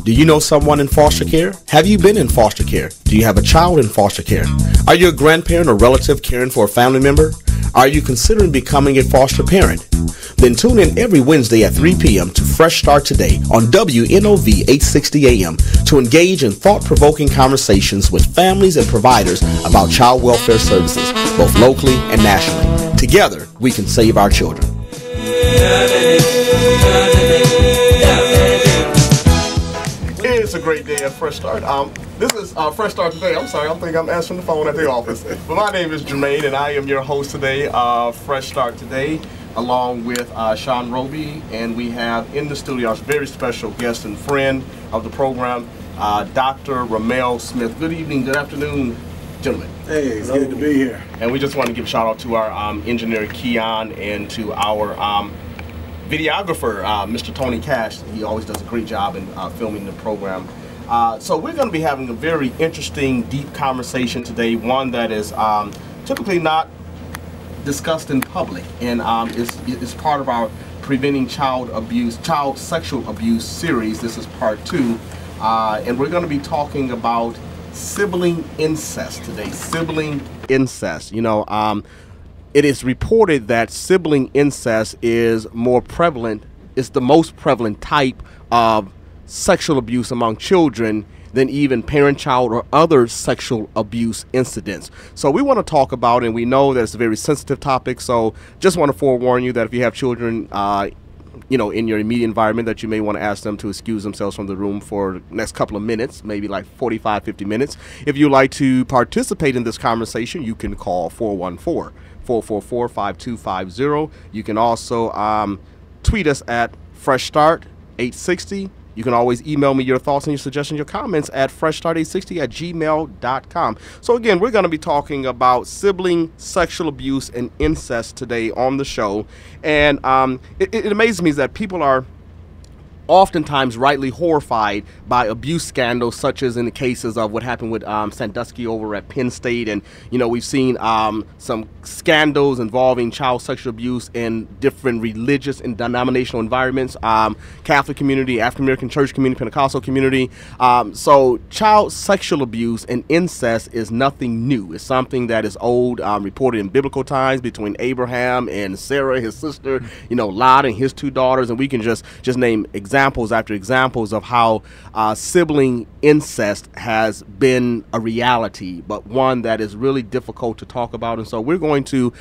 Do you know someone in foster care? Have you been in foster care? Do you have a child in foster care? Are you a grandparent or relative caring for a family member? Are you considering becoming a foster parent? Then tune in every Wednesday at 3 p.m. to Fresh Start Today on WNOV 860 AM to engage in thought-provoking conversations with families and providers about child welfare services, both locally and nationally. Together, we can save our children. It's a great day at Fresh Start. This is Fresh Start Today. I'm sorry, I think I'm answering the phone at the office. But my name is Jermaine, and I am your host today of Fresh Start Today, along with Sean Roby. And we have in the studio our very special guest and friend of the program, Dr. Ramel Smith. Good evening, good afternoon, gentlemen. Hey, it's good to be here. And we just want to give a shout out to our engineer, Keon, and to our videographer, Mr. Tony Cash. He always does a great job in filming the program. So we're going to be having a very interesting, deep conversation today, one that is typically not discussed in public, and is part of our Preventing Child Sexual Abuse series. This is part 2, and we're going to be talking about sibling incest today. Sibling incest. You know, it is reported that sibling incest is more prevalent, it's the most prevalent type of sexual abuse among children than even parent-child or other sexual abuse incidents. So we want to talk about, and we know that it's a very sensitive topic, so just want to forewarn you that if you have children you know, in your immediate environment, that you may want to ask them to excuse themselves from the room for the next couple of minutes, maybe like 45, 50 minutes. If you'd like to participate in this conversation, you can call 414-444-5250. You can also tweet us at Fresh Start 860. You can always email me your thoughts and your suggestions, your comments at freshstart860@gmail.com. So again, we're going to be talking about sibling sexual abuse and incest today on the show. And it amazes me that people are oftentimes rightly horrified by abuse scandals, such as in the cases of what happened with Sandusky over at Penn State. And, you know, we've seen some scandals involving child sexual abuse in different religious and denominational environments, Catholic community, African American church community, Pentecostal community. So child sexual abuse and incest is nothing new. It's something that is old, reported in biblical times between Abraham and Sarah, his sister, you know, Lot and his 2 daughters. And we can just name examples after examples of how sibling incest has been a reality, but one that is really difficult to talk about. And so we're going to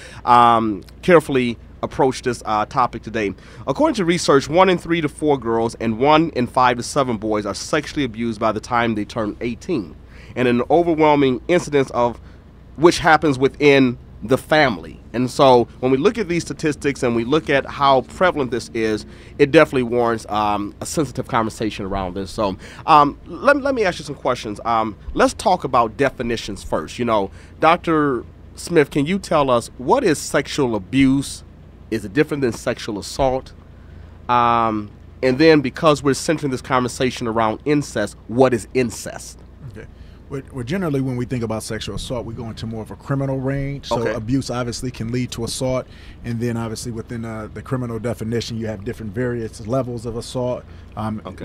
carefully approach this topic today. According to research, 1 in 3 to 4 girls and 1 in 5 to 7 boys are sexually abused by the time they turn 18, and an overwhelming incidence of which happens within the family. And so when we look at these statistics and we look at how prevalent this is, it definitely warrants a sensitive conversation around this. So let me ask you some questions. Let's talk about definitions first. You know, Dr. Smith, can you tell us, what is sexual abuse? Is it different than sexual assault? And then, because we're centering this conversation around incest, what is incest? Okay. Well, generally, when we think about sexual assault, we go into more of a criminal range. So abuse obviously can lead to assault. And then obviously within the criminal definition, you have different various levels of assault,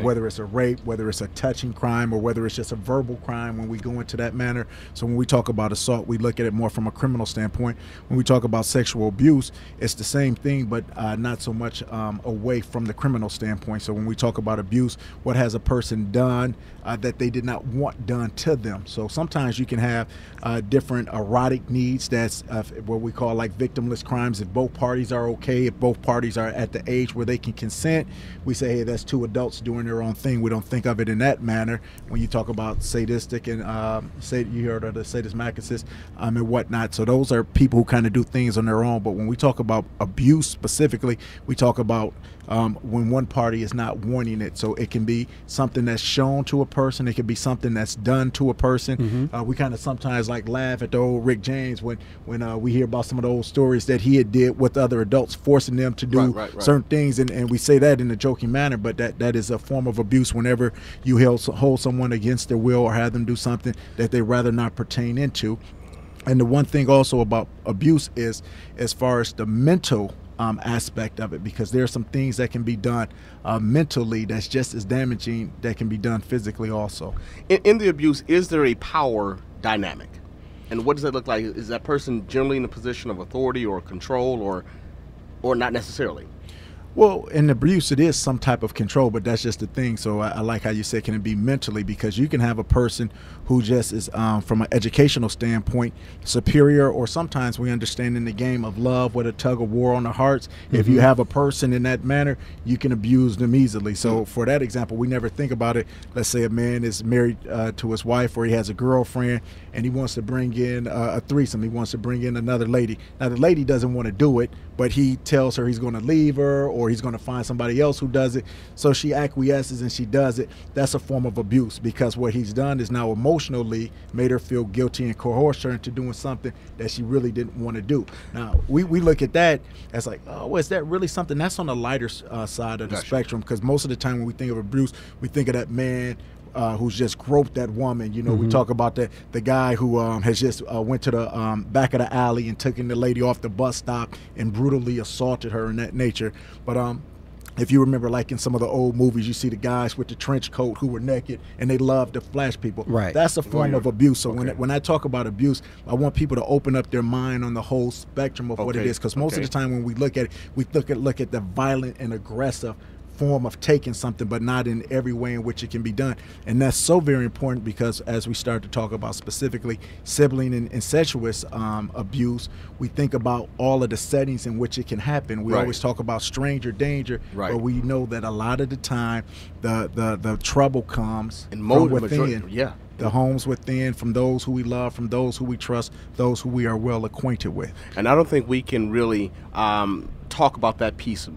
whether it's a rape, whether it's a touching crime, or whether it's just a verbal crime when we go into that manner. So when we talk about assault, we look at it more from a criminal standpoint. When we talk about sexual abuse, it's the same thing, but not so much away from the criminal standpoint. So when we talk about abuse, what has a person done that they did not want done to them? So sometimes you can have different erotic needs. That's what we call like victimless crimes. If both parties are okay, if both parties are at the age where they can consent, we say, hey, that's 2 adults doing their own thing. We don't think of it in that manner. When you talk about sadistic and you heard of the sadomasochism and whatnot. So those are people who kind of do things on their own. But when we talk about abuse specifically, we talk about when one party is not wanting it. So it can be something that's shown to a person. It can be something that's done to a person. We kind of sometimes like laugh at the old Rick James when we hear about some of the old stories that he had did with other adults, forcing them to do certain things. And we say that in a joking manner, but that is a form of abuse whenever you hold someone against their will or have them do something that they rather not pertain into. And the one thing also about abuse is, as far as the mental aspect of it, because there are some things that can be done mentally that's just as damaging that can be done physically also. In the abuse, is there a power dynamic? And what does that look like? Is that person generally in a position of authority or control, or not necessarily? Well, in abuse, it is some type of control, but that's just the thing. So I like how you said, can it be mentally? Because you can have a person who just is, from an educational standpoint, superior, or sometimes we understand in the game of love with a tug of war on the hearts. If you have a person in that manner, you can abuse them easily. So for that example, we never think about it. Let's say a man is married to his wife, or he has a girlfriend, and he wants to bring in a threesome. He wants to bring in another lady. Now, the lady doesn't want to do it, but he tells her he's going to leave her, or he's going to find somebody else who does it. So she acquiesces and she does it. That's a form of abuse, because what he's done is now emotionally made her feel guilty and coerced her into doing something that she really didn't want to do. Now, we look at that as like, oh, is that really something? That's on the lighter side of the spectrum, because most of the time when we think of abuse, we think of that man who's just groped that woman. You know, we talk about the guy who has just went to the back of the alley and taken the lady off the bus stop and brutally assaulted her in that nature. But if you remember, like in some of the old movies, you see the guys with the trench coat who were naked and they love to flash people. Right. That's a form of abuse. So when I talk about abuse, I want people to open up their mind on the whole spectrum of what it is, because most of the time when we look at it, we look at the violent and aggressive form of taking something, but not in every way in which it can be done. And that's so very important, because as we start to talk about specifically sibling and incestuous abuse, we think about all of the settings in which it can happen. We always talk about stranger danger, but we know that a lot of the time the trouble comes from within. The homes within, from those who we love, from those who we trust, those who we are well acquainted with. And I don't think we can really talk about that piece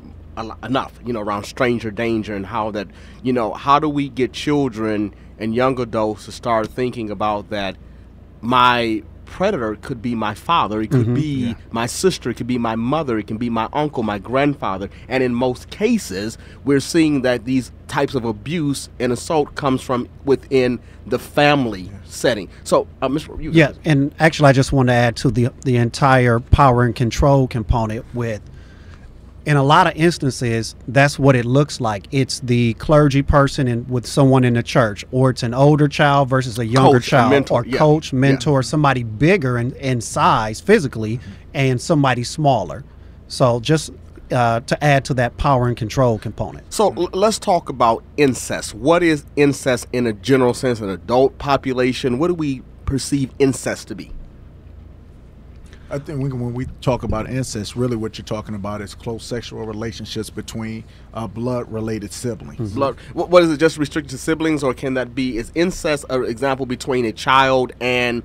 enough, around stranger danger, and how that, how do we get children and young adults to start thinking about that my predator could be my father, it could be my sister, it could be my mother, it can be my uncle, my grandfather. And in most cases, we're seeing that these types of abuse and assault comes from within the family setting. So, Mr. And actually, I just want to add to the entire power and control component with, in a lot of instances, that's what it looks like. It's the clergy person with someone in the church, or it's an older child versus a younger child, mentor, or coach, mentor, somebody bigger in size physically and somebody smaller. So just to add to that power and control component. So let's talk about incest. What is incest in a general sense, an adult population? What do we perceive incest to be? I think when we talk about incest, really what you're talking about is close sexual relationships between blood-related siblings. Blood. What is it, just restricted to siblings, or can that be, is incest an example between a child and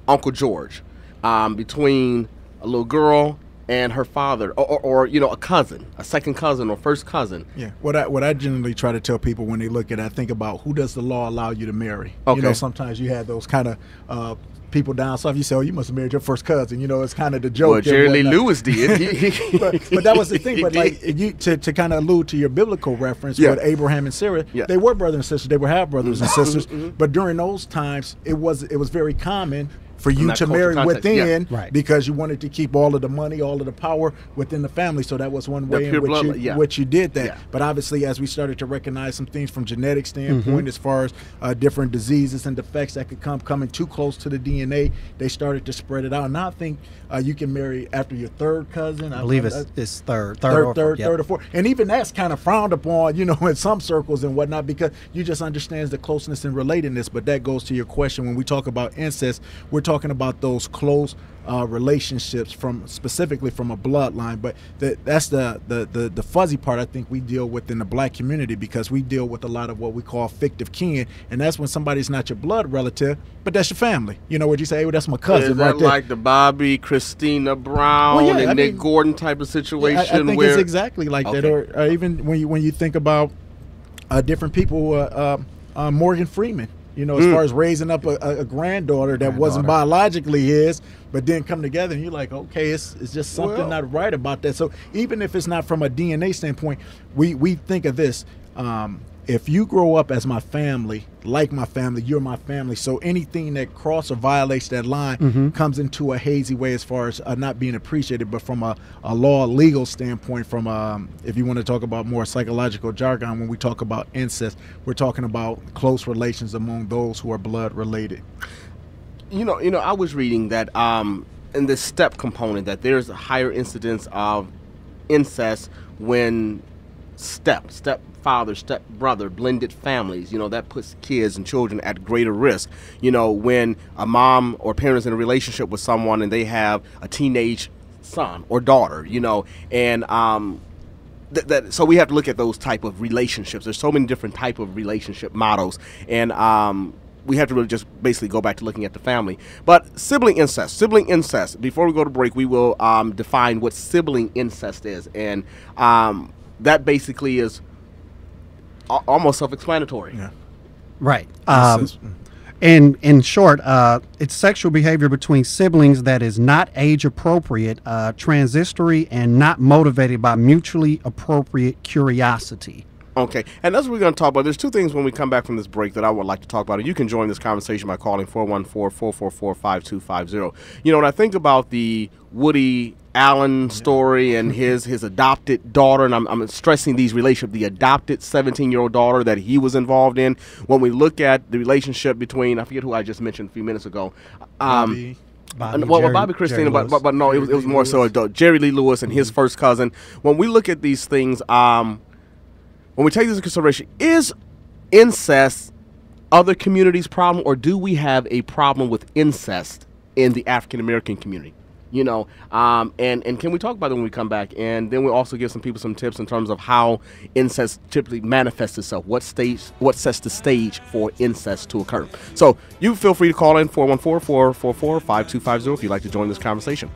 Uncle George, between a little girl and her father, or a cousin, a second cousin or first cousin? Yeah. What I generally try to tell people when they look at it, I think about, who does the law allow you to marry? Sometimes you have those kind of people down south, you say, oh, you must have married your first cousin. It's kind of the joke. Well, Jerry Lee Lewis did. but that was the thing. But like, to kind of allude to your biblical reference with Abraham and Sarah, they were brothers and sisters. They were half brothers and sisters. But during those times, it was very common for you to marry within, because you wanted to keep all of the money, all of the power within the family. So that was one way in which you did that. But obviously, as we started to recognize some things from genetic standpoint, as far as different diseases and defects that could coming too close to the DNA, they started to spread it out. Now I think you can marry after your third cousin. I believe it's third or fourth. And even that's kind of frowned upon, in some circles and whatnot, because you just understands the closeness and relatedness. But that goes to your question. When we talk about incest, we're talking about those close relationships specifically from a bloodline. But that's the fuzzy part I think we deal with in the black community, because we deal with a lot of what we call fictive kin, and that's when somebody's not your blood relative, but that's your family. What you say, hey, well, that's my cousin. Is that like the Bobby, Christina Brown, and Nick Gordon type of situation? I think it's exactly like that. Or even when you think about different people, Morgan Freeman. As far as raising up a granddaughter that wasn't biologically his, but then come together, and you're like, okay, it's just something not right about that. So even if it's not from a DNA standpoint, we think of this. if you grow up as my family, like my family, you're my family. So anything that crosses or violates that line comes into a hazy way as far as not being appreciated. But from a law, legal standpoint, from if you want to talk about more psychological jargon, when we talk about incest, we're talking about close relations among those who are blood related. You know, I was reading that in the step component that there's a higher incidence of incest when stepfather, stepbrother, blended families, that puts kids and children at greater risk. When a mom or parents in a relationship with someone and they have a teenage son or daughter, and so we have to look at those type of relationships. There's so many different type of relationship models, and we have to really just basically go back to looking at the family. But sibling incest, before we go to break, we will define what sibling incest is, and that basically is almost self-explanatory. Yeah. Right. And in short, it's sexual behavior between siblings that is not age appropriate, transitory, and not motivated by mutually appropriate curiosity. Okay, and that's what we're going to talk about. There's two things when we come back from this break that I would like to talk about, and you can join this conversation by calling 414-444-5250. When I think about the Woody Allen story and his adopted daughter, and I'm stressing these relationships, the adopted 17-year-old daughter that he was involved in, when we look at the relationship between, I forget who I just mentioned a few minutes ago, Bobby Christina, but no, it was more so Jerry Lee Lewis and his first cousin. When we look at these things, when we take this into consideration, is incest other communities' problem, or do we have a problem with incest in the African American community? And can we talk about it when we come back? And then we'll also give some people some tips in terms of how incest typically manifests itself. What sets the stage for incest to occur? So you feel free to call in 414-444-5250 if you'd like to join this conversation.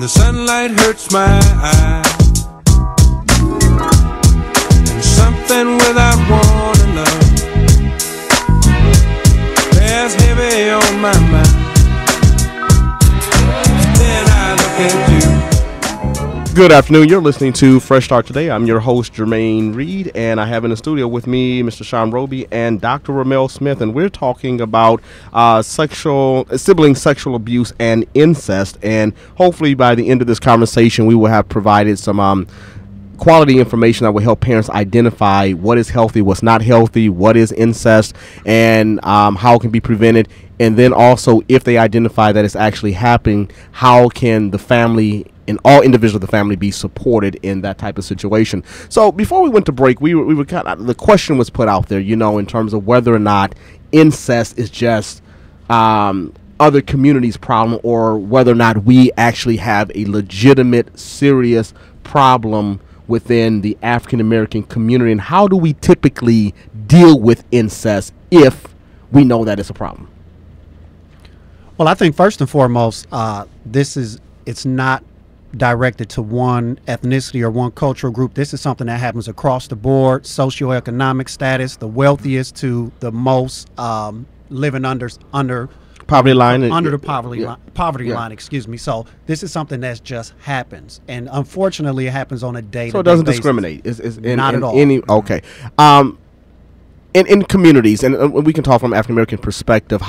Sunlight hurts my eyes, and something without warning, love, bears heavy on my mind. Then I look at you. Good afternoon. You're listening to Fresh Start Today. I'm your host, Jermaine Reed, and I have in the studio with me Mr. Sean Roby and Dr. Ramel Smith, and we're talking about sibling sexual abuse and incest. And hopefully by the end of this conversation, we will have provided some quality information that will help parents identify what is healthy, what's not healthy, what is incest, and how it can be prevented. And then also, if they identify that it's actually happening, how can the family and all individuals of the family be supported in that type of situation? So before we went to break, we were kind of, the question was put out there, in terms of whether or not incest is just other communities' problem, or whether or not we actually have a legitimate, serious problem within the African American community, and how do we typically deal with incest if we know that it's a problem? Well, I think first and foremost, it's not directed to one ethnicity or one cultural group. This is something that happens across the board, socioeconomic status, the wealthiest to the most living under poverty line, under the poverty line, excuse me. So this is something that just happens, and unfortunately it happens on a day-to-day so it doesn't basis. discriminate. Not at all. Okay. In communities, and we can talk from African American perspective,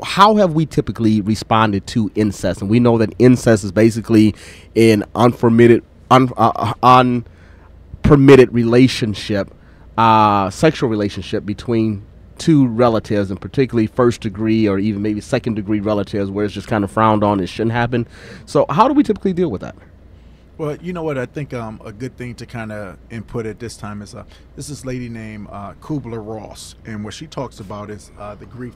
how have we typically responded to incest? And we know that incest is basically an unpermitted relationship, sexual relationship between two relatives, and particularly first degree or even maybe second degree relatives, where it's just kind of frowned on. It shouldn't happen. So how do we typically deal with that? Well, you know what? I think a good thing to kind of input at this time is this lady named Kubler-Ross, and what she talks about is the grief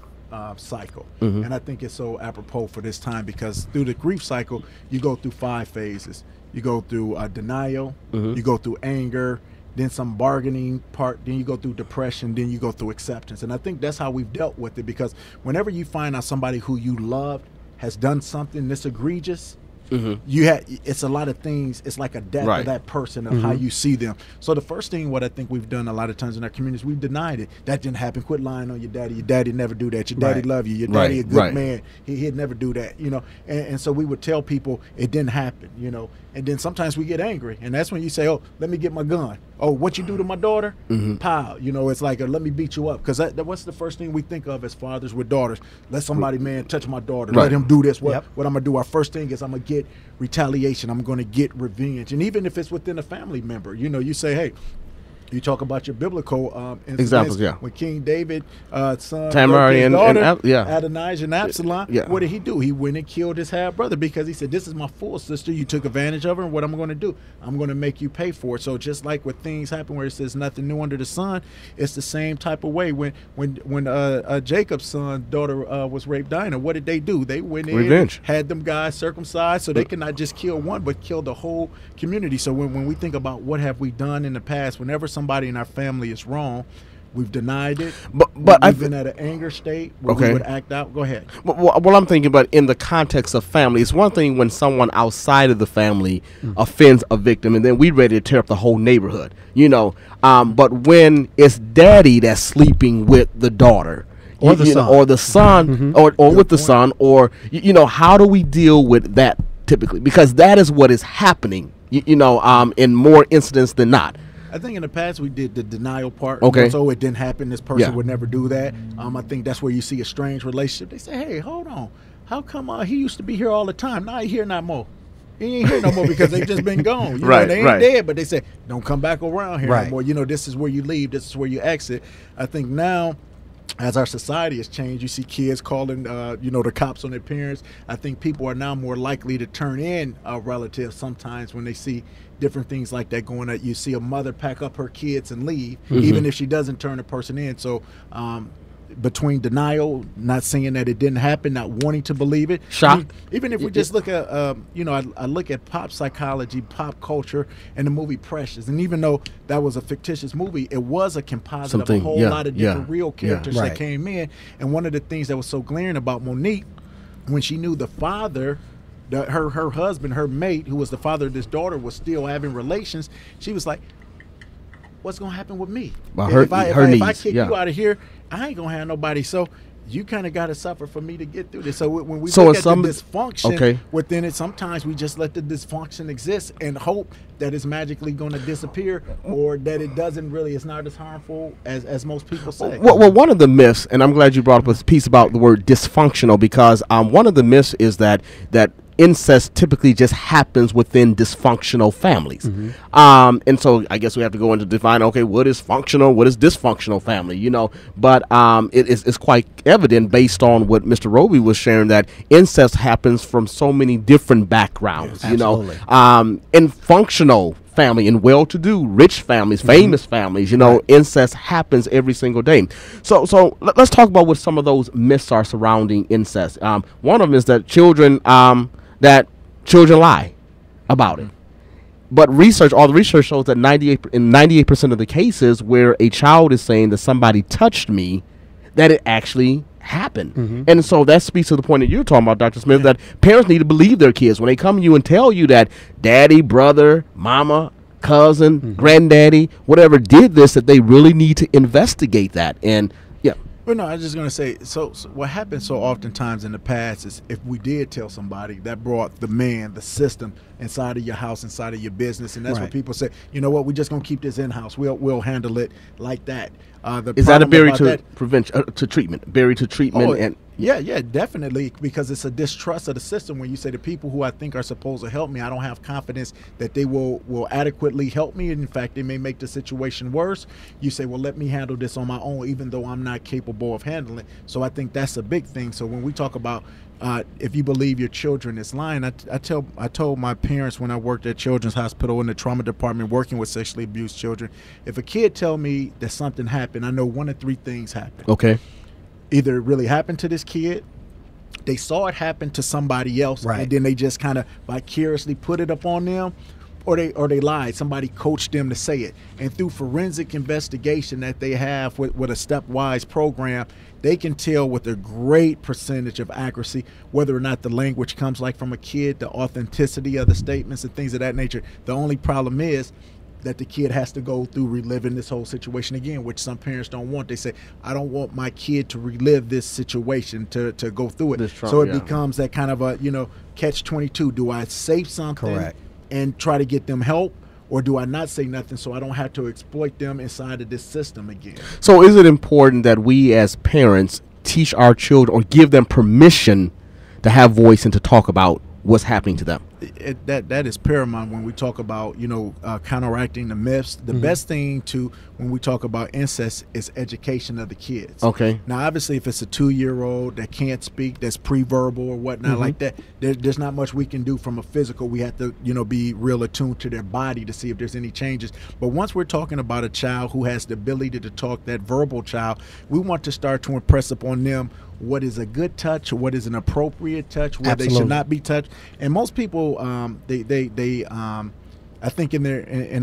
cycle. And I think it's so apropos for this time, because through the grief cycle, you go through 5 phases. You go through denial, you go through anger, then some bargaining part, then you go through depression, then you go through acceptance. And I think that's how we've dealt with it, because whenever you find out somebody who you loved has done something this egregious, it's a lot of things. It's like a death of that person, of how you see them. So the first thing, what I think we've done a lot of times in our communities, we've denied it. That didn't happen. Quit lying on your daddy. Your daddy never do that. Your daddy love you. Your daddy a good man. He'd never do that. You know. And so we would tell people it didn't happen. You know. And then sometimes we get angry, and that's when you say, "Oh, let me get my gun." Oh, what you do to my daughter? Pow. You know, it's like let me beat you up, because what's the first thing we think of as fathers with daughters? Let somebody, man, touch my daughter. Let him do this. What I'm gonna do? Our first thing is I'm gonna get retaliation. I'm going to get revenge. And even if it's within a family member, you know, you say, hey, you talk about your biblical examples, when King David, son, Tamar his and daughter, Adonijah and Absalom, what did he do? He went and killed his half brother, because he said, this is my full sister. You took advantage of her, and what I'm going to do, I'm going to make you pay for it. So just like when things happen where it says nothing new under the sun, it's the same type of way. When Jacob's son daughter was raped, Dinah, what did they do? They went in, had them guys circumcised, so they could not just kill one, but kill the whole community. So when we think about what have we done in the past, whenever somebody in our family is wrong, we've denied it. But we've been at an anger state where we would act out. Go ahead. Well, I'm thinking about in the context of family, it's one thing when someone outside of the family offends a victim, and then we're ready to tear up the whole neighborhood, you know. But when it's daddy that's sleeping with the daughter, or the son, or with the son, or you know, how do we deal with that typically? Because that is what is happening, you know, in more incidents than not. I think in the past we did the denial part. Okay. So it didn't happen. This person would never do that. I think that's where you see a strange relationship. They say, hey, hold on. How come he used to be here all the time? Now he here not more. He ain't here no more, because they've just been gone. You know, they ain't dead, but they say, don't come back around here no more. You know, this is where you leave. This is where you exit. I think now, as our society has changed, you see kids calling, you know, the cops on their parents. I think people are now more likely to turn in relatives sometimes when they see different things like that going on. You see a mother pack up her kids and leave, even if she doesn't turn a person in. So between denial, not saying that it didn't happen, not wanting to believe it. Shock. Even if we just look at, you know, I look at pop psychology, pop culture, and the movie Precious. And even though that was a fictitious movie, it was a composite of a whole lot of different real characters that came in. And one of the things that was so glaring about Monique, when she knew the father, her husband, her mate, who was the father of this daughter, was still having relations, she was like, what's going to happen with me? If I kick you out of here, I ain't going to have nobody. So you kind of got to suffer for me to get through this. So when we look at the dysfunction within it, sometimes we just let the dysfunction exist and hope that it's magically going to disappear, or that it doesn't really, it's not as harmful as most people say. Well, one of the myths, and I'm glad you brought up a piece about the word dysfunctional, because one of the myths is that incest typically just happens within dysfunctional families. And so I guess we have to go into define, okay, what is functional, what is dysfunctional family, you know. But it's quite evident based on what Mr. Roby was sharing, that incest happens from so many different backgrounds, you know. In functional family, in well-to-do, rich families, famous families, you know, incest happens every single day. So let's talk about what some of those myths are surrounding incest. One of them is that children lie about it. But all the research shows that 98% of the cases where a child is saying that somebody touched me, that it actually happened. And so that speaks to the point that you're talking about, Dr. Smith, that parents need to believe their kids when they come to you and tell you that daddy, brother, mama, cousin, granddaddy, whatever did this, that they really need to investigate that. And Well, no, I was just going to say, so what happens so oftentimes in the past is if we did tell somebody, that brought the system inside of your house, inside of your business. And that's what people say, you know what, we're just going to keep this in-house. We'll handle it like that. Is that a barrier to prevention, to treatment? Barrier to treatment? And yeah, definitely, because it's a distrust of the system. When you say the people who I think are supposed to help me, I don't have confidence that they will adequately help me. In fact, they may make the situation worse. You say, well, let me handle this on my own, even though I'm not capable of handling it. So I think that's a big thing. So when we talk about if you believe your children is lying, I told my parents when I worked at Children's Hospital in the trauma department working with sexually abused children, if a kid tell me that something happened, I know one of three things happened. Okay. Either it really happened to this kid, they saw it happen to somebody else, and then they just kind of vicariously put it up on them, or they lied. Somebody coached them to say it. And through forensic investigation that they have with a stepwise program, they can tell with a great percentage of accuracy whether or not the language comes like from a kid, the authenticity of the statements and things of that nature. The only problem is that the kid has to go through reliving this whole situation again, which some parents don't want. They say, I don't want my kid to relive this situation, to go through it. So it becomes that kind of a, catch-22. Do I say something and try to get them help? Or do I not say nothing so I don't have to exploit them inside of this system again? So is it important that we as parents teach our children or give them permission to have voice and to talk about what's happening to them? That is paramount when we talk about counteracting the myths. The best thing when we talk about incest is education of the kids. Okay. Now, obviously, if it's a 2-year-old that can't speak, that's pre-verbal or whatnot like that, there's not much we can do from a physical. We have to be real attuned to their body to see if there's any changes. But once we're talking about a child who has the ability to talk, that verbal child, we want to start to impress upon them what is a good touch, what is an appropriate touch, where they should not be touched. And most people, I think in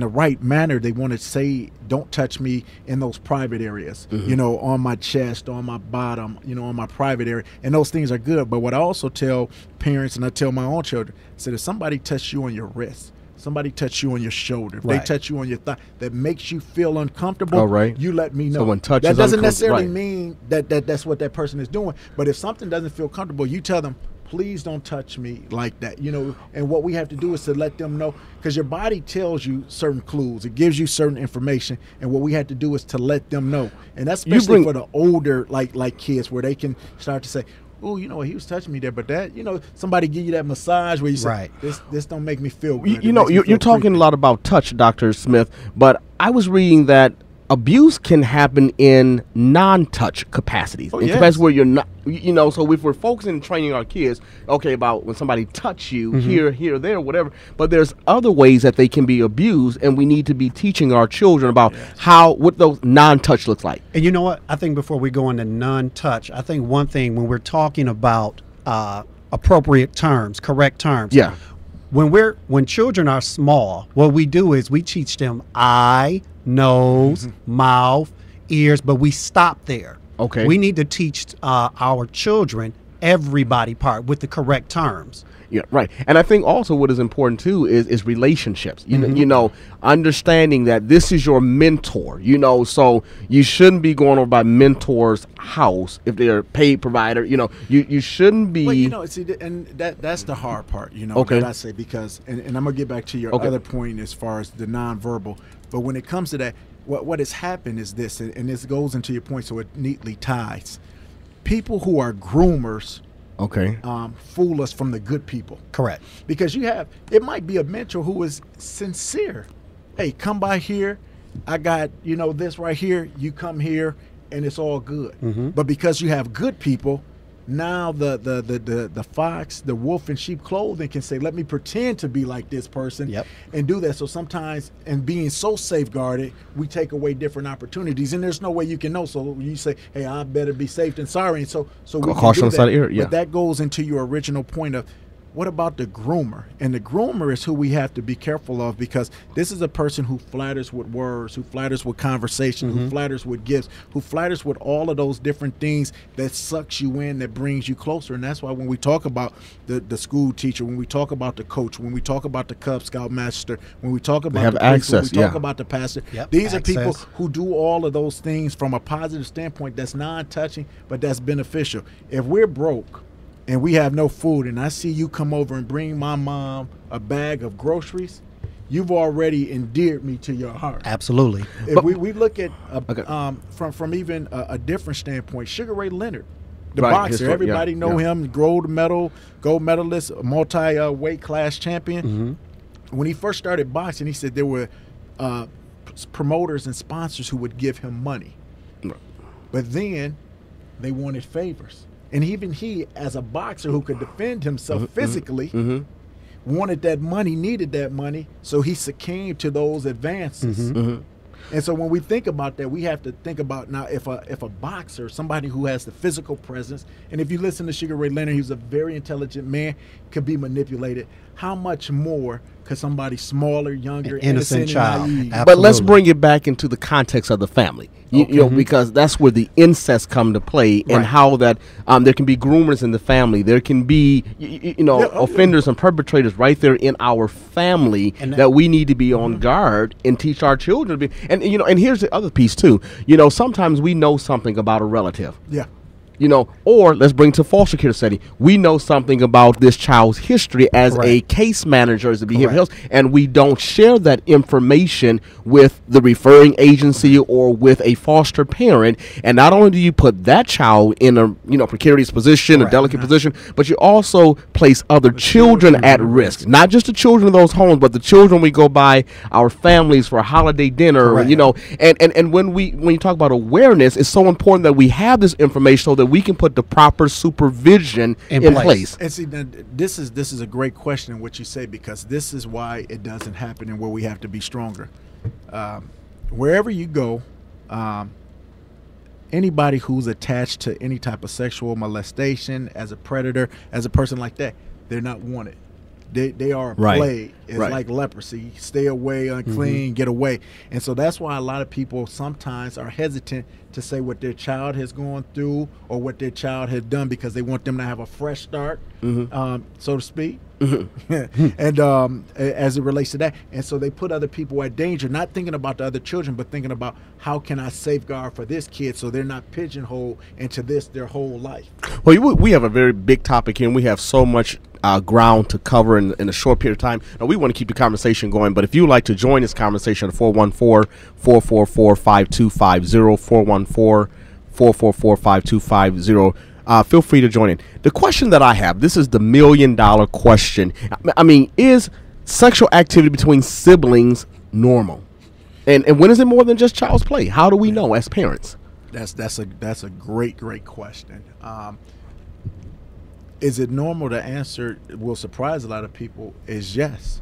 the right manner, they want to say, don't touch me in those private areas, on my chest, on my bottom, on my private area. And those things are good. But what I also tell parents, and I tell my own children, I said, if somebody touches you on your wrist, somebody touch you on your shoulder, if they touch you on your thigh, that makes you feel uncomfortable, you let me know. Someone touches that doesn't necessarily mean that's what that person is doing. But if something doesn't feel comfortable, you tell them, please don't touch me like that. And what we have to do is to let them know, because your body tells you certain clues. It gives you certain information. And what we have to do is to let them know. And that's especially for the older like kids, where they can start to say, oh, he was touching me there, but that, somebody give you that massage where you say, this don't make me feel good. You're talking a lot about touch, Dr. Smith, but I was reading that abuse can happen in non-touch capacities. Capacities where you're not, so if we're focusing and training our kids, about when somebody touch you here, there, whatever, but there's other ways that they can be abused, and we need to be teaching our children about what those non-touch looks like. And you know what? I think before we go into non-touch, I think one thing when we're talking about appropriate terms, correct terms. Yeah. When children are small, what we do is we teach them eye, nose, mouth, ears, but we stop there. Okay. We need to teach our children every body part with the correct terms. Yeah, right. And I think also what is important too is relationships. Understanding that this is your mentor. So you shouldn't be going over by mentor's house if they're a paid provider. You shouldn't be. Well, see, and that's the hard part. That I say, because and I'm gonna get back to your other point as far as the nonverbal. But when it comes to that, what has happened is this, and this goes into your point, so it neatly ties. People who are groomers fool us from the good people. Correct. Because it might be a mentor who is sincere. Hey, come by here. I got, this right here. You come here and it's all good. But because you have good people, now the fox, the wolf in sheep clothing can say, let me pretend to be like this person and do that. So sometimes, and being so safeguarded, we take away different opportunities, and there's no way you can know. So you say, hey, I better be safe than sorry. And so we can do that. But that goes into your original point of, what about the groomer? And the groomer is who we have to be careful of, because this is a person who flatters with words, who flatters with conversation, who flatters with gifts, who flatters with all of those different things that sucks you in, that brings you closer. And that's why when we talk about the school teacher, when we talk about the coach, when we talk about the Cub Scout master, when we talk about the priest, when we talk about the pastor, these are people who do all of those things from a positive standpoint that's non-touching, but that's beneficial. If we're broke and we have no food, and I see you come over and bring my mom a bag of groceries, you've already endeared me to your heart. Absolutely. If we look at from even a different standpoint, Sugar Ray Leonard, the boxer, everybody know him, gold medalist, multi-weight class champion. When he first started boxing, he said there were promoters and sponsors who would give him money, but then they wanted favors. And even he, as a boxer who could defend himself physically, wanted that money, needed that money, so he succumbed to those advances. And so when we think about that, we have to think about now if a boxer, somebody who has the physical presence, and if you listen to Sugar Ray Leonard, he was a very intelligent man, could be manipulated. How much more could somebody smaller, younger, innocent child? But let's bring it back into the context of the family, you know, because that's where the incest come to play, and how that there can be groomers in the family, there can be offenders and perpetrators right there in our family, and that we need to be on guard and teach our children to be. And and here's the other piece too. Sometimes we know something about a relative. Yeah. Or let's bring to foster care setting. We know something about this child's history as a case manager, as a behavioral health, and we don't share that information with the referring agency or with a foster parent. And not only do you put that child in a precarious position, a delicate position, but you also place other children at risk. Not just the children of those homes, but the children we go by our families for a holiday dinner. And when you talk about awareness, it's so important that we have this information so that we can put the proper supervision in place. And see, this is a great question what you say, because this is why it doesn't happen and where we have to be stronger. Wherever you go, anybody who's attached to any type of sexual molestation, as a predator, as a person like that, they're not wanted. They are a plague. It's like leprosy. Stay away, unclean, get away. And so that's why a lot of people sometimes are hesitant to say what their child has gone through or what their child has done, because they want them to have a fresh start, so to speak. And as it relates to that, and so they put other people at danger, not thinking about the other children, but thinking about how can I safeguard for this kid so they're not pigeonholed into this their whole life. Well, we have a very big topic here, and we have so much ground to cover in a short period of time. Now, we want to keep the conversation going, but if you would like to join this conversation at 414-444-5250, 414-444-5250, feel free to join in. The question that I have, this is the $1 million question. I mean, is sexual activity between siblings normal? And when is it more than just child's play? How do we know as parents? That's a great question. Is it normal? The answer will surprise a lot of people is yes.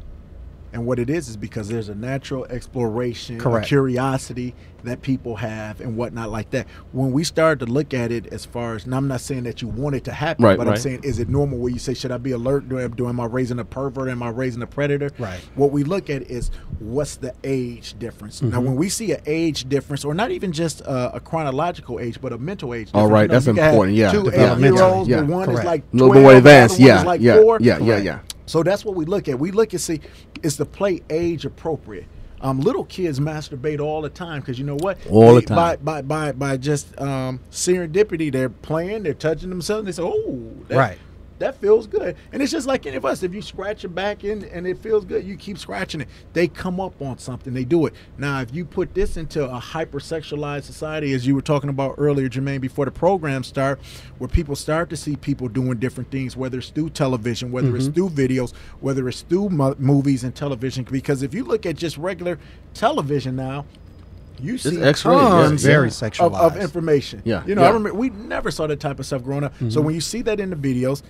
And what it is because there's a natural exploration, a curiosity that people have and whatnot like that. When we start to look at it as far as, and I'm not saying that you want it to happen, but I'm saying, is it normal where you say, should I be alert? Am I raising a pervert? Am I raising a predator? Right. What we look at is what's the age difference. Now, when we see an age difference, or not even just a chronological age, but a mental age difference. All right, that's important. Yeah. 2 8-year-olds, but one is like 12, a little more advanced. The other one is like 4. Yeah. So that's what we look at. We look and see, is the play age appropriate? Little kids masturbate all the time because you know what? The time. By just serendipity, they're playing, they're touching themselves, and they say, "Oh, that feels good." And it's just like any of us. If you scratch your back and it feels good, you keep scratching it. They come up on something, they do it. Now, if you put this into a hypersexualized society, as you were talking about earlier, Jermaine, before the program start, where people start to see people doing different things, whether it's through television, whether it's through videos, whether it's through movies and television. Because if you look at just regular television now, you see tons very sexualized of information. I remember we never saw that type of stuff growing up. So when you see that in the videos,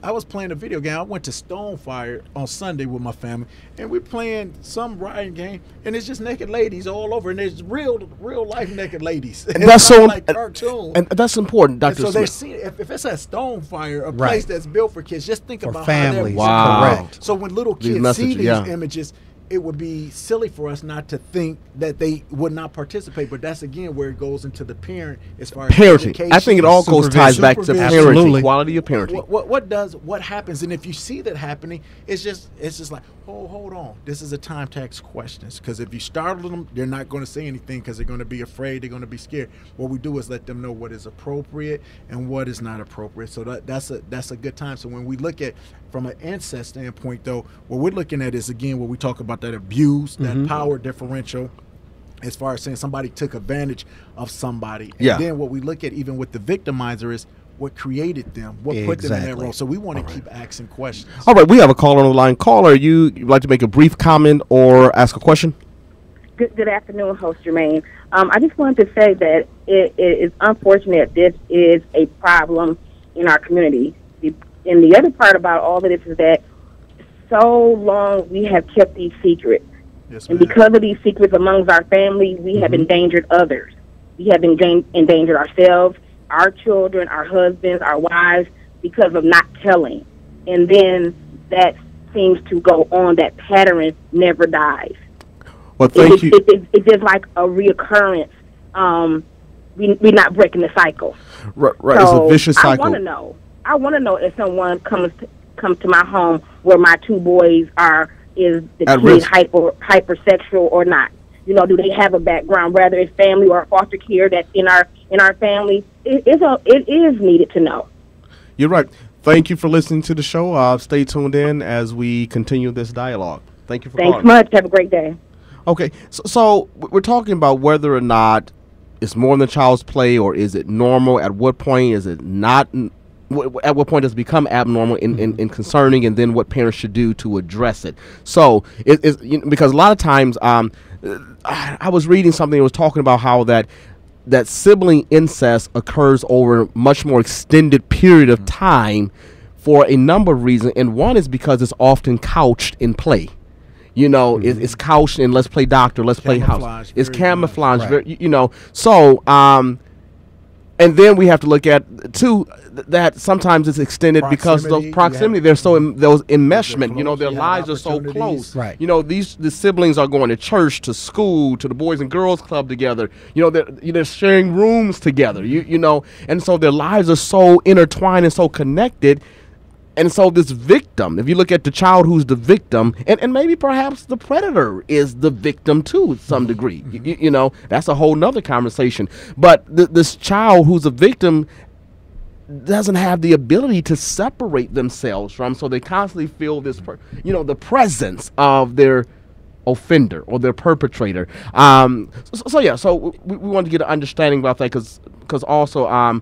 I was playing a video game. I went to Stonefire on Sunday with my family, and we're playing some riding game, and it's just naked ladies all over, and there's real life naked ladies. And that's so like cartoon. And that's important, Dr. So Smith. they see if it's at Stonefire, a place that's built for kids. Just think about families. How they're Correct. So when little kids see these images, it would be silly for us not to think that they would not participate. But that's, again, where it goes into the parent as far as parenting. Education, I think it all ties back to parenting, quality of parenting. What happens? And if you see that happening, it's just like, oh, hold on. This is a time tax questions. Because if you startle them, they're not going to say anything because they're going to be afraid. They're going to be scared. What we do is let them know what is appropriate and what is not appropriate. So that's a good time. So when we look at from an incest standpoint, though, what we're looking at is, again, when we talk about that abuse, that power differential, as far as saying somebody took advantage of somebody. And then what we look at even with the victimizer is what created them, what put them in that role. So we want to keep asking questions. All right, we have a caller on the line. Caller, you'd like to make a brief comment or ask a question? Good afternoon, host Jermaine. I just wanted to say that it is unfortunate this is a problem in our community. And the other part about all of this is that so long we have kept these secrets. Yes, And ma'am. because of these secrets amongst our family, we have endangered others. We have endangered ourselves, our children, our husbands, our wives, because of not telling. And then that seems to go on. That pattern never dies. Well, thank you. It's just like a reoccurrence. We're not breaking the cycle. Right, it's a vicious cycle. I want to know if someone comes to my home where my two boys is the At kid risk. hypersexual or not. You know, do they have a background, whether it's family or foster care that's in our family? It is needed to know. You're right. Thank you for listening to the show. Stay tuned in as we continue this dialogue. Thank you for Thanks calling. much. Have a great day. Okay, so we're talking about whether or not it's more than child's play, or is it normal? At what point is it not? At what point does it become abnormal and concerning, and then what parents should do to address it? So, because a lot of times, I was reading something that was talking about how that sibling incest occurs over a much more extended period of time for a number of reasons, and one is because it's often couched in play. You know, it's couched in let's play doctor, let's play house. It's camouflage, Right. So, and then we have to look at too that sometimes it's extended because of those proximity. They're so those enmeshment. You know, their lives are so close. Right. You know, the siblings are going to church, to school, to the Boys and Girls Club together. You know, they're sharing rooms together. You know, and so their lives are so intertwined and so connected. And so this victim, if you look at the child who's the victim, and maybe perhaps the predator is the victim too, to some degree, you know, that's a whole nother conversation. But this child who's a victim doesn't have the ability to separate themselves from, so they constantly feel this, the presence of their offender or their perpetrator. So we wanted to get an understanding about that because also,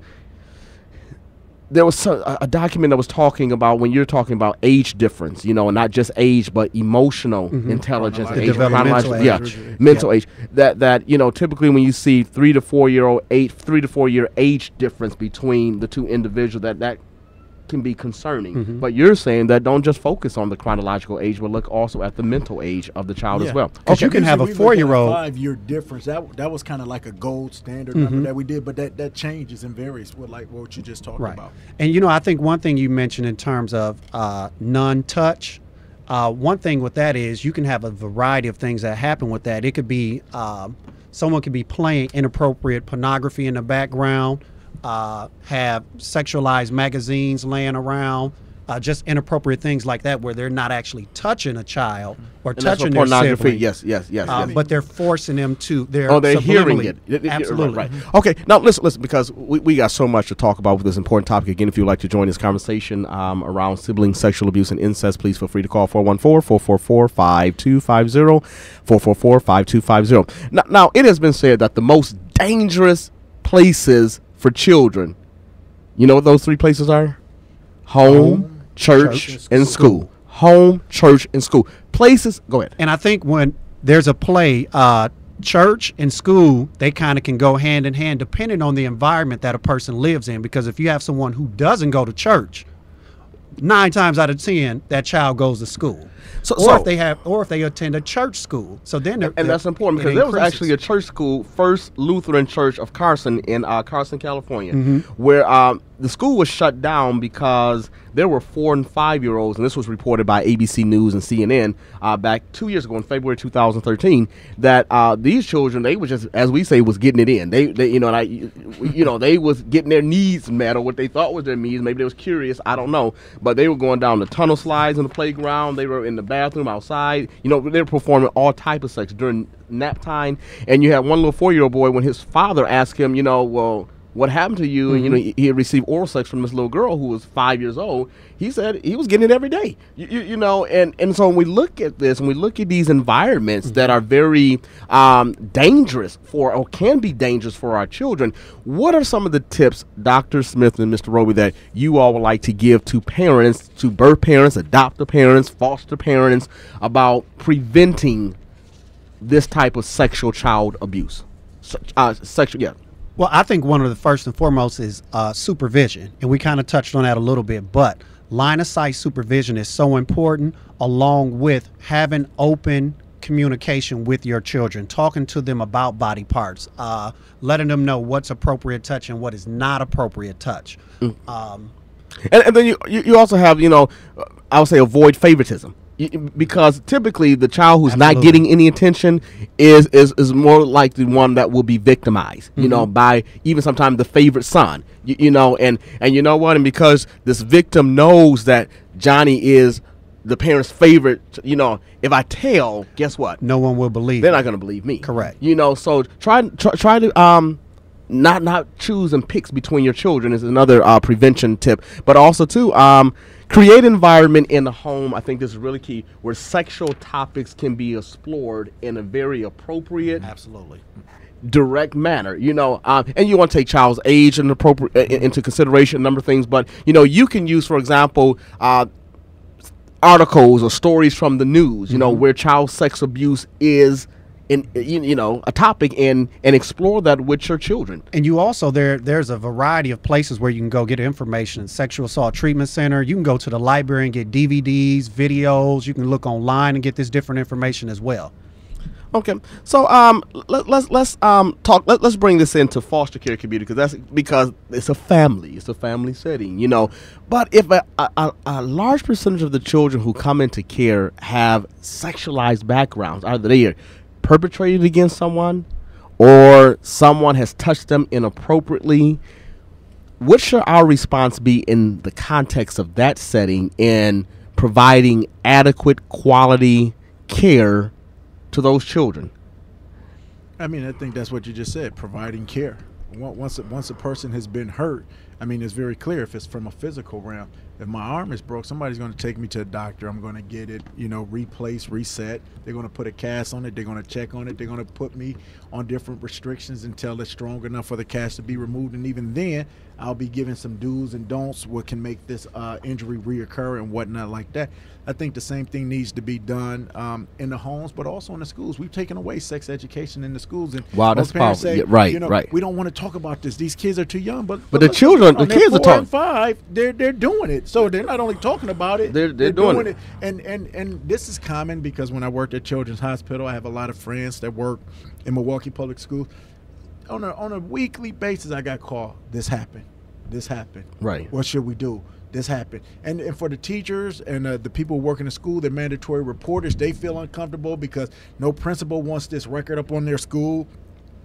there was a document that was talking about when you're talking about age difference, you know, and not just age, but emotional intelligence, The developmental age. mental age. That you know, typically when you see 3 to 4 year age difference between the two individuals, that can be concerning. But you're saying that don't just focus on the chronological age, but look also at the mental age of the child as well. Because you can have a 4-year-old. 5-year difference. That was kind of like a gold standard number that we did, but that changes and varies with like what you just talked about. And you know, I think one thing you mentioned in terms of non-touch, one thing with that is you can have a variety of things that happen with that. It could be someone could be playing inappropriate pornography in the background, have sexualized magazines laying around, just inappropriate things like that, where they're not actually touching a child or And touching that's what their pornography. sibling. Yes. But they're forcing them to. They're hearing subliminally- it. Absolutely. Right. Okay. Now listen, because we got so much to talk about with this important topic. Again, if you'd like to join this conversation around sibling sexual abuse and incest, please feel free to call 414-444-5250, 444-5250. Now, it has been said that the most dangerous places for children, you know what those three places are? Home, church, and school. Home, church, and school. Places, go ahead. And I think when there's a play, church and school, they kind of can go hand in hand depending on the environment that a person lives in. Because if you have someone who doesn't go to church, 9 times out of 10, that child goes to school. Or if they attend a church school. So then that's important because there was actually a church school, First Lutheran Church of Carson in Carson, California, where the school was shut down because there were 4 and 5-year-olds, and this was reported by ABC News and CNN back 2 years ago in February 2013. That these children, they were just, as we say, was getting it in. They they was getting their needs met, or what they thought was their needs. Maybe they was curious, I don't know, but they were going down the tunnel slides in the playground. They were in the bathroom outside. You know, they were performing all type of sex during nap time. And you had one little 4-year-old boy, when his father asked him, well, what happened to you? And, he had received oral sex from this little girl who was 5 years old. He said he was getting it every day. And so when we look at this, and we look at these environments that are very dangerous or can be dangerous for our children, what are some of the tips, Dr. Smith and Mr. Roby, that you all would like to give to parents, to birth parents, adoptive parents, foster parents, about preventing this type of sexual child abuse? Well, I think one of the first and foremost is supervision, and we kind of touched on that a little bit, but line of sight supervision is so important, along with having open communication with your children, talking to them about body parts, letting them know what's appropriate touch and what is not appropriate touch. And then you also have, I would say, avoid favoritism. Because typically the child who's not getting any attention is more like the one that will be victimized, by even sometimes the favorite son, and you know what? And because this victim knows that Johnny is the parent's favorite, if I tell, guess what? No one will believe. They're not going to believe me. Correct. So try to not choose and picks between your children is another prevention tip. But also too, create environment in the home. I think this is really key, where sexual topics can be explored in a very appropriate, absolutely direct manner. And you want to take child's age and appropriate into consideration, a number of things. But you can use, for example, articles or stories from the news, where child sex abuse is a topic, and explore that with your children. And you also, there's a variety of places where you can go get information. Sexual Assault Treatment Center. You can go to the library and get DVDs, videos. You can look online and get this different information as well. Okay, so let's talk. Let's bring this into foster care community, because it's a family setting, But if a large percentage of the children who come into care have sexualized backgrounds, either they are perpetrated against someone or someone has touched them inappropriately, what should our response be in the context of that setting in providing adequate quality care to those children? I mean, I think that's what you just said, providing care. Once a person has been hurt, I mean, it's very clear if it's from a physical realm. If my arm is broke, somebody's going to take me to a doctor. I'm going to get it, replaced, reset. They're going to put a cast on it. They're going to check on it. They're going to put me on different restrictions until it's strong enough for the cast to be removed. And even then, I'll be given some do's and don'ts, what can make this injury reoccur and whatnot like that. I think the same thing needs to be done in the homes, but also in the schools. We've taken away sex education in the schools, and wow, that's powerful. Say, right. We don't want to talk about this. These kids are too young, but the children, the kids are talking. 4 and 5, they're doing it. So they're not only talking about it, they're doing it. And this is common because when I worked at Children's Hospital, I have a lot of friends that work in Milwaukee Public Schools. On a weekly basis, I got called. This happened. Right. What should we do? This happened. And for the teachers and the people working in school, the mandatory reporters, they feel uncomfortable because no principal wants this record up on their school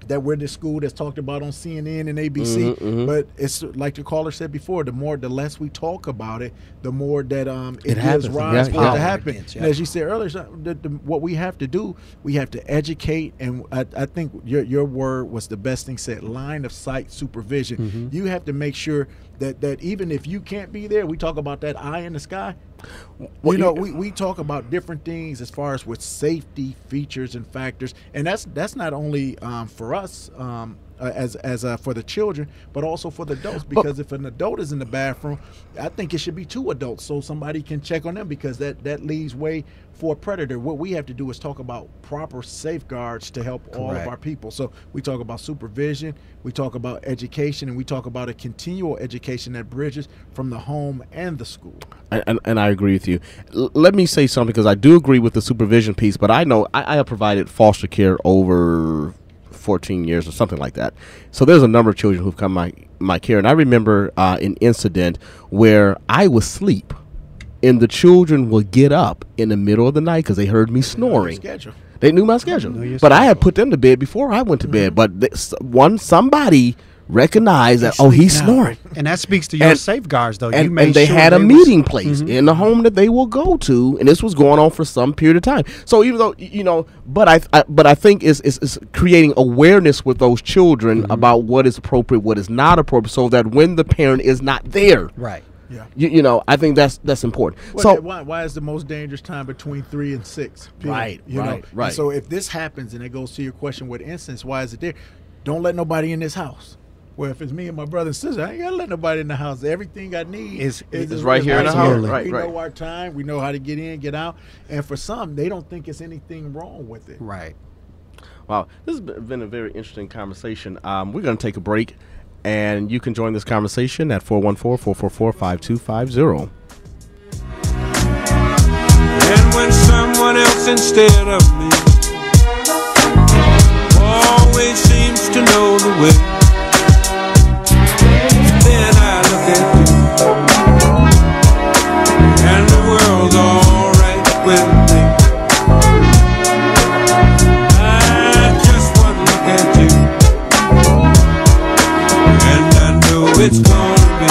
that we're the school that's talked about on CNN and ABC. But it's like the caller said before, the less we talk about it, the more that it gives rise for it to happen. And as you said earlier, what we have to do, we have to educate, and I think your word was the best thing said, line of sight supervision. You have to make sure that even if you can't be there, we talk about that eye in the sky. Well, we talk about different things as far as with safety features and factors, and that's not only for us as for the children, but also for the adults. Because if an adult is in the bathroom, I think it should be 2 adults so somebody can check on them, because that leaves way for a predator. What we have to do is talk about proper safeguards to help all of our people. So we talk about supervision, we talk about education, and we talk about a continual education that bridges from the home and the school. And I agree with you. Let me say something, because I do agree with the supervision piece, but I know I have provided foster care over 14 years or something like that. So there's a number of children who've come my care, and I remember an incident where I was asleep and the children would get up in the middle of the night because they heard me snoring. They knew my schedule, but I had put them to bed before I went to bed. But somebody recognized that, he's snoring, and that speaks to your safeguards, though. And they had a meeting place in the home that they will go to, and this was going on for some period of time. So even though but I think it's creating awareness with those children about what is appropriate, what is not appropriate, so that when the parent is not there, right. Yeah, I think that's important. Well, so why is the most dangerous time between 3 and 6? Right. And so if this happens, and it goes to your question with instance, why is it there? Don't let nobody in this house. Well, if it's me and my brother and sister, I ain't gotta let nobody in the house. Everything I need is right here in the house. We know our time. We know how to get in, get out. And for some, they don't think it's anything wrong with it. Right. Wow, this has been a very interesting conversation. We're going to take a break, and you can join this conversation at 414-444-5250. And when someone else instead of me with me. I just one look at you, and I know it's gonna be.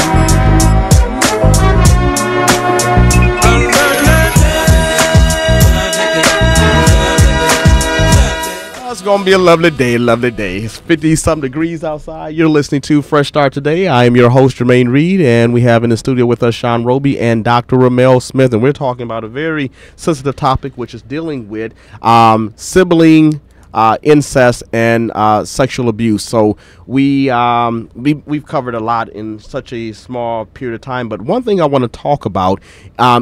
It's gonna be a lovely day, lovely day. It's 50-something degrees outside. You're listening to Fresh Start Today. I am your host, Jermaine Reed, and we have in the studio with us Sean Roby and Dr. Ramel Smith, and we're talking about a very sensitive topic, which is dealing with sibling incest and sexual abuse. So we've covered a lot in such a small period of time, but one thing I want to talk about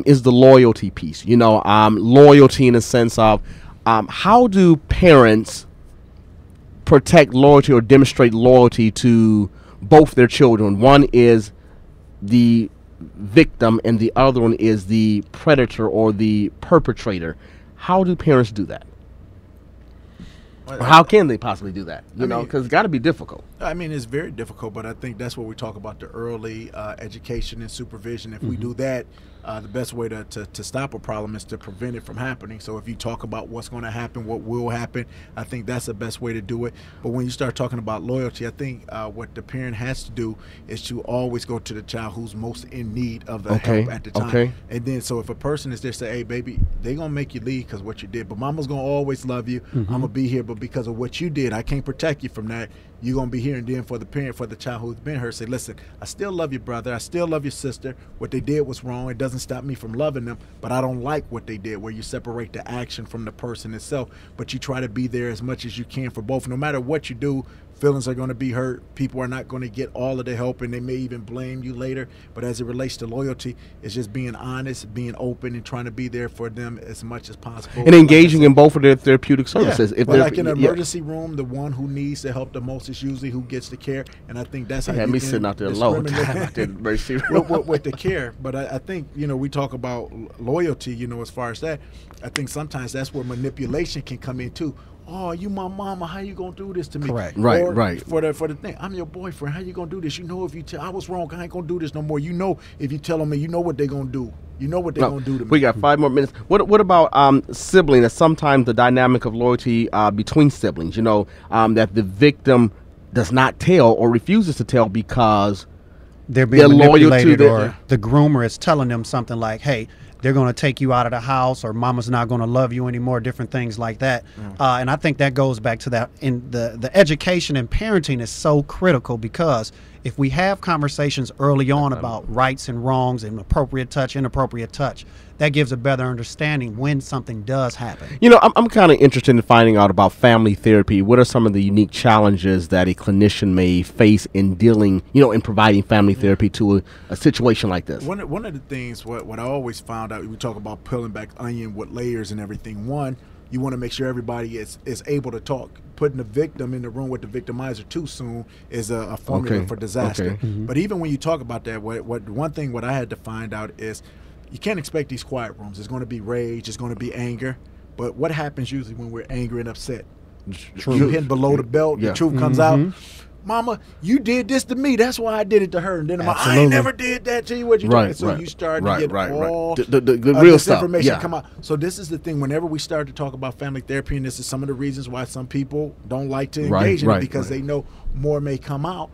is the loyalty piece. You know, loyalty in the sense of how do parents protect loyalty or demonstrate loyalty to both their children? One is the victim and the other one is the predator or the perpetrator. How do parents do that? Or how can they possibly do that? You know, because it's got to be difficult. I mean, it's very difficult, but I think that's what we talk about, the early education and supervision. If we do that, the best way to stop a problem is to prevent it from happening. So if you talk about what's going to happen, what will happen, I think that's the best way to do it. But when you start talking about loyalty, I think what the parent has to do is to always go to the child who's most in need of the help at the time. And then, so if a person is there, say, hey, baby, they're going to make you leave because what you did, but mama's going to always love you. I'm going to be here, but because of what you did, I can't protect you from that. You're going to be here. And then for the parent, for the child who's been hurt, say, listen, I still love your brother. I still love your sister. What they did was wrong. It doesn't stop me from loving them, but I don't like what they did, where you separate the action from the person itself, but you try to be there as much as you can for both. No matter what you do, feelings are going to be hurt. People are not going to get all of the help, and they may even blame you later. But as it relates to loyalty, it's just being honest, being open, and trying to be there for them as much as possible. And engaging in both of their therapeutic services. Yeah. But like in an emergency room, the one who needs the help the most is usually who gets the care. And I think that's how you me sitting out there alone out there with the care. But I think, you know, we talk about loyalty, you know, as far as that. I think sometimes that's where manipulation can come in too. Oh, you my mama, how you gonna do this to me? Correct. Right. For the thing, I'm your boyfriend. How you gonna do this? You know, if you tell I was wrong, I ain't gonna do this no more. You know, if you tell them, you know what they gonna do. You know what they're gonna do to me. We got 5 more minutes. What about siblings? Sometimes the dynamic of loyalty between siblings. You know, that the victim does not tell or refuses to tell because they're being manipulated, or the groomer is telling them something like, hey, they're going to take you out of the house, or mama's not going to love you anymore, different things like that. And I think that goes back to that. In the education and parenting is so critical, because if we have conversations early on about rights and wrongs and appropriate touch, inappropriate touch, that gives a better understanding when something does happen. You know, I'm kind of interested in finding out about family therapy. What are some of the unique challenges that a clinician may face in dealing, you know, in providing family therapy to a situation like this? One of the things, what I always found out, we talk about peeling back onion with layers and everything. One, you want to make sure everybody is able to talk. Putting the victim in the room with the victimizer too soon is a formula for disaster. But even when you talk about that, what I had to find out is you can't expect these quiet rooms. There's going to be rage. It's going to be anger. But what happens usually when we're angry and upset? You hit below the belt. The truth comes out. Mama, you did this to me. That's why I did it to her. And then I ain't never did that to you. What you doing? So you start to get all the real stuff. Information come out. So this is the thing. Whenever we start to talk about family therapy, and this is some of the reasons why some people don't like to engage in it, because they know more may come out.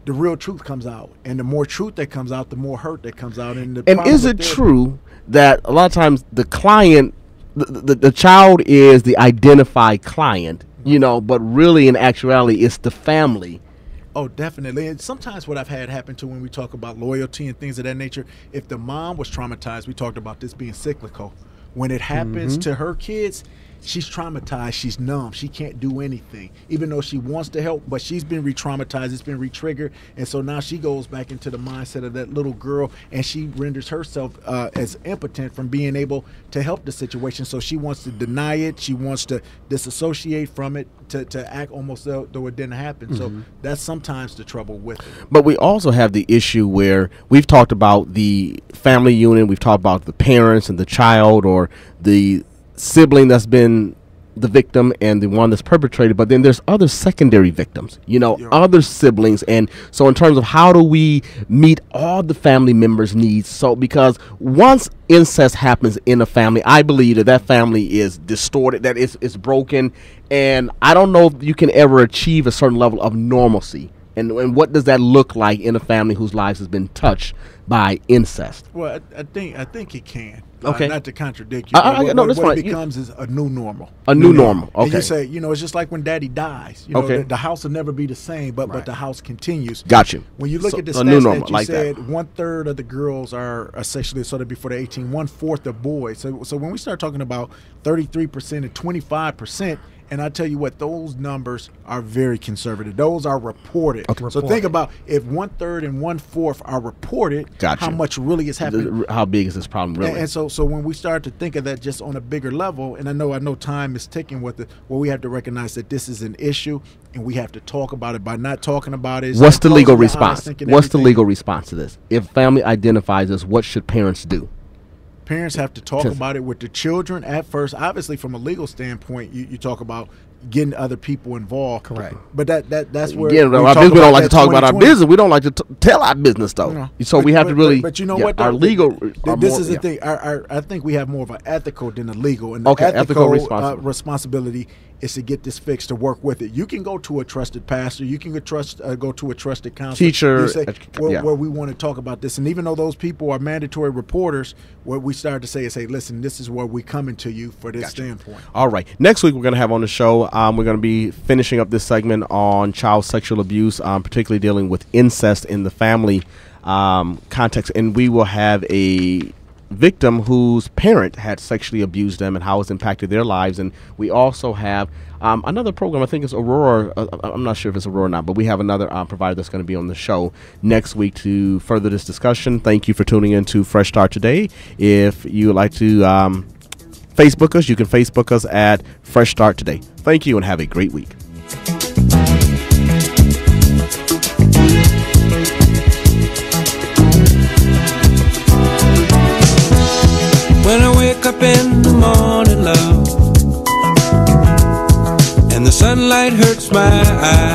The real truth comes out, and the more truth that comes out, the more hurt that comes out. And is it true that a lot of times the client, the child is the identified client, you know, but really in actuality it's the family? Oh, definitely. And sometimes what I've had happen to when we talk about loyalty and things of that nature, if the mom was traumatized, we talked about this being cyclical. When it happens to her kids, she's traumatized, she's numb, she can't do anything, even though she wants to help, but she's been re-traumatized, it's been re-triggered, and so now she goes back into the mindset of that little girl, and she renders herself as impotent from being able to help the situation. So she wants to deny it, she wants to disassociate from it, to act almost though it didn't happen. So that's sometimes the trouble with it. But we also have the issue where we've talked about the family unit, we've talked about the parents and the child, or the sibling that's been the victim and the one that's perpetrated, but then there's other secondary victims, other siblings. And so in terms of how do we meet all the family members' needs? So because once incest happens in a family, I believe that family is distorted, that it's broken, and I don't know if you can ever achieve a certain level of normalcy. And what does that look like in a family whose lives has been touched by incest? Well, I think it can. Okay. Not to contradict you. What it becomes is a new normal. A new normal. Okay. And you say, it's just like when Daddy dies. Okay. The house will never be the same, but the house continues. Got you. When you look at the stats that you said, 1/3 of the girls are sexually assaulted before they're 18. 1/4 of boys. So when we start talking about 33% and 25%. And I tell you what, those numbers are very conservative. Those are reported. Okay. So think about if 1/3 and 1/4 are reported, how much really is happening. How big is this problem really? And so when we start to think of that just on a bigger level, and I know time is ticking with it, well, we have to recognize that this is an issue, and we have to talk about it. By not talking about it, what's the legal response? What's the legal response to this? If family identifies this, what should parents do? Parents have to talk about it with the children at first. Obviously, from a legal standpoint, you talk about getting other people involved. Correct. But that's where we don't like to talk about our business. We don't like to tell our business though. So we have to really. But you know what? Our legal. This is the thing. I think we have more of an ethical than a legal. And the ethical responsibility is to get this fixed, to work with it. You can go to a trusted pastor. You can go to a trusted counselor. Teacher. Say, where we want to talk about this. And even though those people are mandatory reporters, what we start to say is, hey, listen, this is where we're coming to you for this standpoint. All right. Next week, we're going to have on the show, we're going to be finishing up this segment on child sexual abuse, particularly dealing with incest in the family context. And we will have a victim whose parent had sexually abused them and how it's impacted their lives. And we also have another program, I think it's Aurora. I'm not sure if it's Aurora or not, but we have another provider that's going to be on the show next week to further this discussion. Thank you for tuning in to Fresh Start Today. If you would like to Facebook us, you can Facebook us at Fresh Start Today. Thank you and have a great week. When I wake up in the morning, love, and the sunlight hurts my eyes,